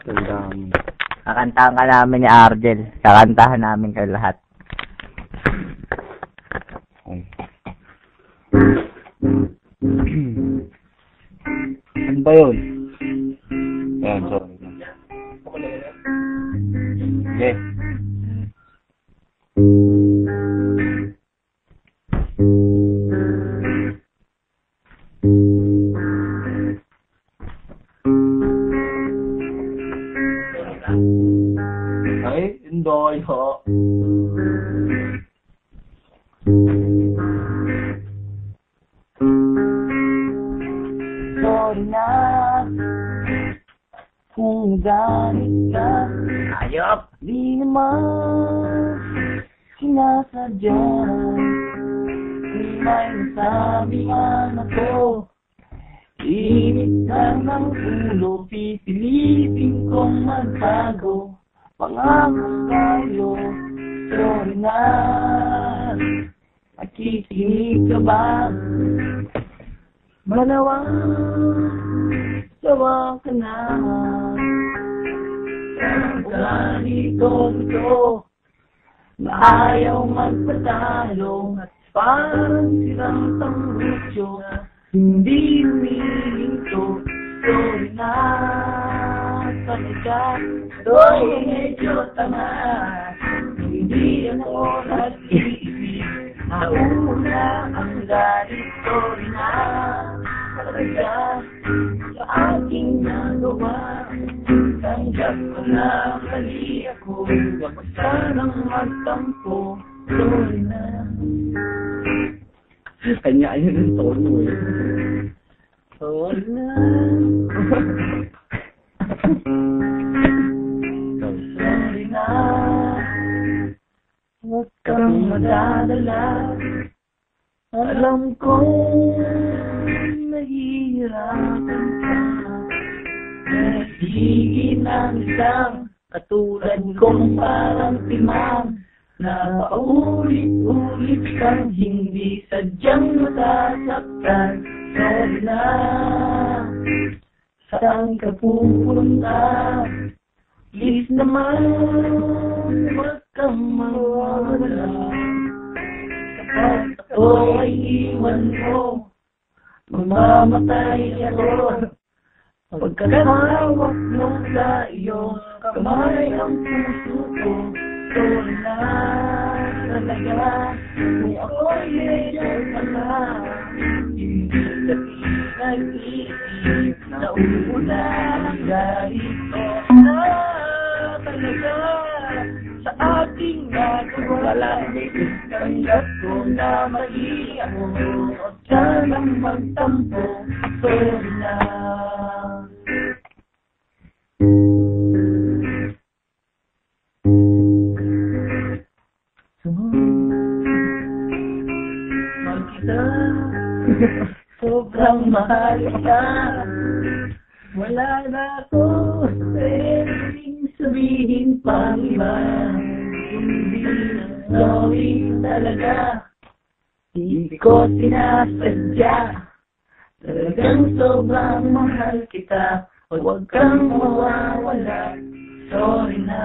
Tandaan. Kakantahan ka namin ni Argel. Kakantahan namin kayo lahat. Ano ba yun? Yan, sorry. Okay. Ay, indoy ho. Sorry na kung galit ka. Ayop! Di naman sinasadya. Di may nasabi man ako. Init lang ng ulo, pipilitin kong magbago. Pangako sa'yo, sorry na. Makikinig ka ba? Malawang sawa ka na. Ganito na ayaw magpatalo at parang sirang tambucho. Hindi humihinto, sorry na talaga. Do'y medyo tama, hindi ako nag-iisip. Nauna ang galit, sorry na talaga sa aking nagawa. Tanggap ko na mali ako, wag sanang magtampo, sorry na. Kanya-kanya ng tono eh. Sorry na. Sorry na. Huwag kang madadala. Alam kong nahihirapan ka. Nahihigin ang isang katulad kong parang timang. Na paulit-ulit kang hindi sadyang masasaktan. Sorry na. Saan ka pupunta? Please naman, huwag kang mawawala. Kapag ako ay iwan mo, mamamatay ako. Pagkakahawak mo sa iyong kamay ang puso ko. Sorry na talaga kung ako'y medyo pala. Hindi nag-iisip na una ang galit ko na talaga sa ating nagawa. Tanggap ko na mali ako, huwag sanang magtampo. Sorry na. Sobrang mahal ka. Wala na ako pwedeng sabihin pang iba. Hindi na sorry talaga. Hindi ko sinasadya. Talagang sobrang mahal kita. Huwag kang mawawala. Sorry na.